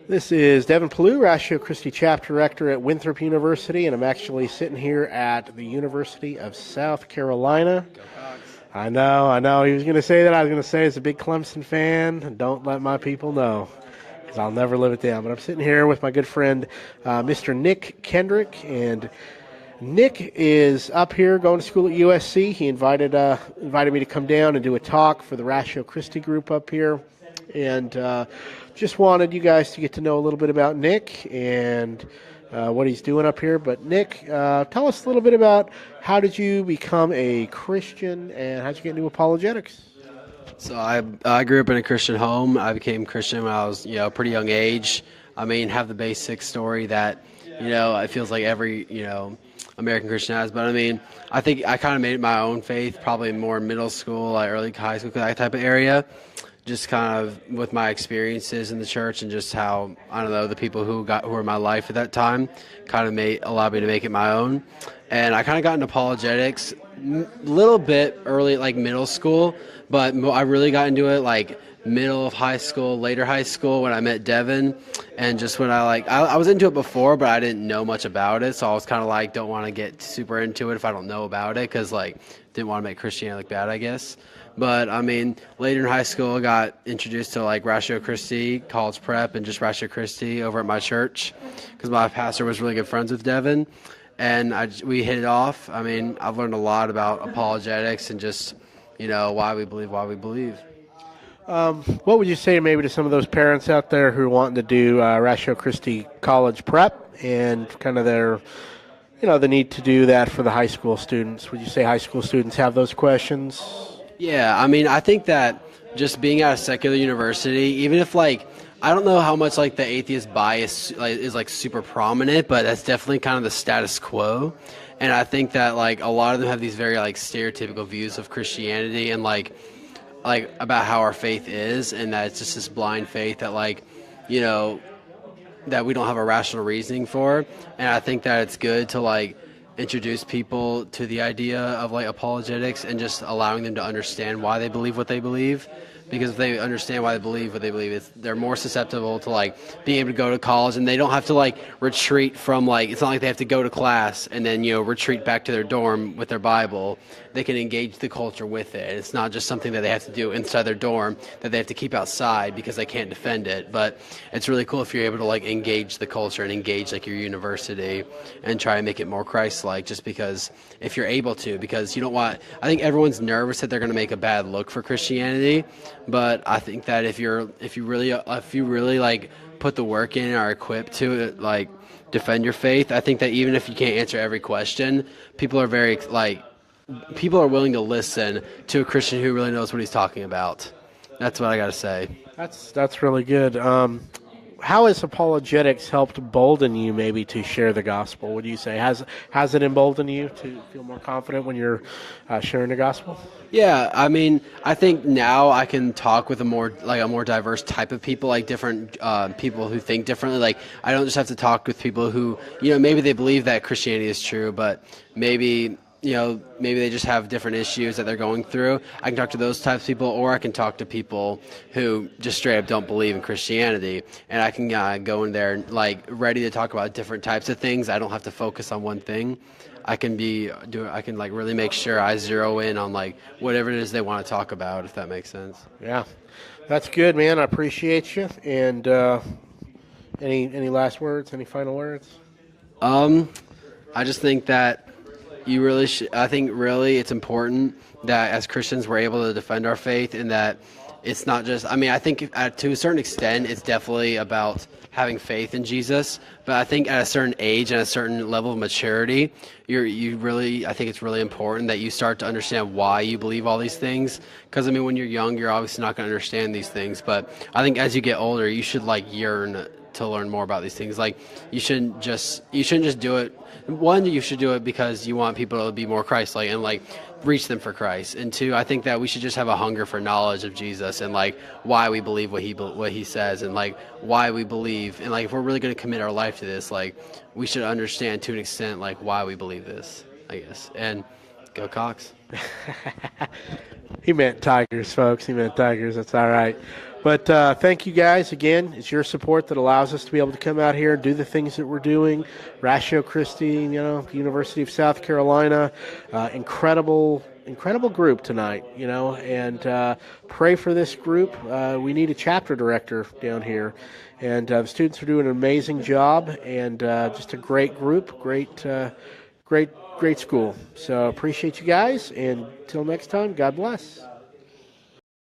This is Devin Pallou, Ratio Christi Chapter Rector at Winthrop University, and I'm actually sitting here at the University of South Carolina. Go Cox. I know. He was going to say that. I was going to say he's a big Clemson fan, and don't let my people know, because I'll never live it down. But I'm sitting here with my good friend, Mr. Nick Kendrick, and Nick is up here going to school at USC. He invited me to come down and do a talk for the Ratio Christi group up here, and just wanted you guys to get to know a little bit about Nick and what he's doing up here. But Nick, tell us a little bit about how did you become a Christian and how did you get into apologetics? So I grew up in a Christian home. I became Christian when I was a pretty young age. I mean, have the basic story that it feels like every American Christian has. But I mean, I think I kind of made it my own faith, probably more middle school, like early high school, that type of area. Just kind of with my experiences in the church and just how, I don't know, the people who were in my life at that time kind of allowed me to make it my own. And I kind of got into apologetics a little bit early, like middle school, but I really got into it like middle of high school, later high school when I met Devin. And just when I was into it before, but I didn't know much about it. So I was kind of like, don't want to get super into it if I don't know about it, because didn't want to make Christianity look bad, I guess. But, I mean, later in high school, I got introduced to, Ratio Christi, college prep, and just Ratio Christi over at my church because my pastor was really good friends with Devin. And we hit it off. I mean, I've learned a lot about apologetics and just, why we believe. What would you say maybe to some of those parents out there who are wanting to do Ratio Christi college prep and kind of their, the need to do that for the high school students? Would you say high school students have those questions? Yeah, I mean, I think that just being at a secular university, even if I don't know how much the atheist bias is super prominent, but that's definitely kind of the status quo. And I think that a lot of them have these very stereotypical views of Christianity and about how our faith is, and that it's just this blind faith that that we don't have a rational reasoning for. And I think that it's good to introduce people to the idea of apologetics and just allowing them to understand why they believe what they believe. Because if they understand why they believe what they believe, they're more susceptible to being able to go to college, and they don't have to retreat from it's not like they have to go to class and then retreat back to their dorm with their Bible. They can engage the culture with it. It's not just something that they have to do inside their dorm that they have to keep outside because they can't defend it. But it's really cool if you're able to engage the culture and engage your university and try and make it more Christ-like. Just because if you're able to, because you don't want. I think everyone's nervous that they're going to make a bad look for Christianity. But I think that if you really put the work in and are equipped to defend your faith, I think that even if you can't answer every question, people are willing to listen to a Christian who really knows what he's talking about. That's what I got to say. That's really good. How has apologetics helped embolden you maybe to share the gospel? Would you say has it emboldened you to feel more confident when you're sharing the gospel? Yeah, I mean, I think now I can talk with a more diverse type of people, different people who think differently. I don't just have to talk with people who maybe they believe that Christianity is true, but maybe they just have different issues that they're going through. I can talk to those types of people, or I can talk to people who just straight up don't believe in Christianity, and I can go in there ready to talk about different types of things. I don't have to focus on one thing. I can really make sure I zero in on whatever it is they want to talk about, if that makes sense. Yeah, that's good, man. I appreciate you. And any last words? Any final words? I just think that you really I think really it's important that as Christians we're able to defend our faith, and that it's not just, I think to a certain extent it's definitely about having faith in Jesus, but I think at a certain age and a certain level of maturity, I think it's really important that you start to understand why you believe all these things. Because when you're young, you're obviously not going to understand these things, but I think as you get older, you should yearn to learn more about these things. You shouldn't just do it. One, you should do it because you want people to be more Christ-like and reach them for Christ. And two, I think that we should just have a hunger for knowledge of Jesus and why we believe what he says, and why we believe, and if we're really going to commit our life to this, we should understand to an extent why we believe this, I guess. And go Cox. He meant Tigers, folks. He meant Tigers. That's all right. But thank you guys again. It's your support that allows us to be able to come out here and do the things that we're doing. Ratio Christi, University of South Carolina, incredible group tonight, and pray for this group. We need a chapter director down here, and the students are doing an amazing job, and just a great group, great school. So appreciate you guys, and until next time, God bless.